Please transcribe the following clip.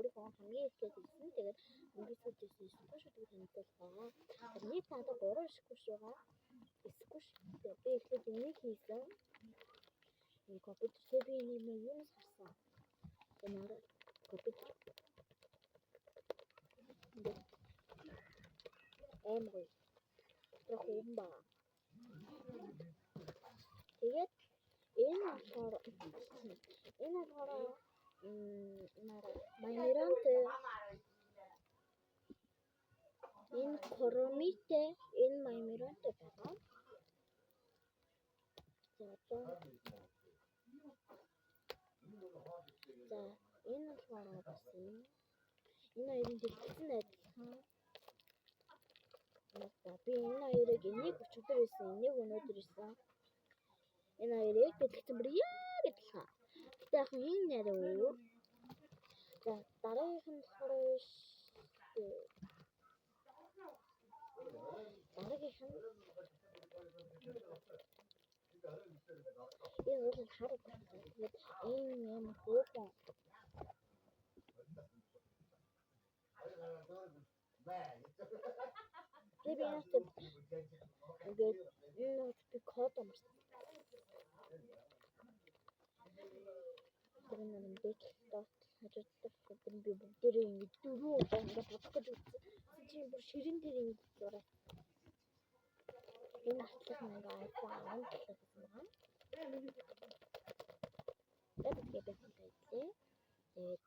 өөрийнхөө хамгийн эхлээд ирсэн. Тэгээд хамгийн сүүлд ирсэн шүтгүүшүүдийг танилцуулгаа. Тэрний цаадаа 3 сквиш байгаа. Сквиш. Тэгээд би эхлээд энийг хийсэн. Энэ компьютер би энийг юунаас харсан. Энэ компьютер эмгүй. Яг юм ба. Тэгээд энэ болохоор Майнеранте энэ Кромите энэ Майнеранте байгаа. За энэ болохоор бас энэ хоёрын дэлгэцэн адилхан. Би энэ хоёрыг энийг өчигдөр ирсэн, энийг өнөөдөр ирсэн. Энэ хоёрыг дэлгэцэн бүр яг адилхан. Гэтэ яг энэ нэр өөр. За дараагийнх нь болохоор дараагийнх нь энэ бол хар байна. Энэ юм хөөхөн. Би яагаад ингээд энэ код амарсан. Тэр нэг дэклот хажууддаг гэдэг би бүгдээрээ ингээд дөрөв удаа ингээд бодох гэж үзсэн. Чи бүр ширин дээр ингээд зураа. Энэ атлах нэг iPhone 10 гэсэн байна. Тэгээд би хэлээ. Тэгээд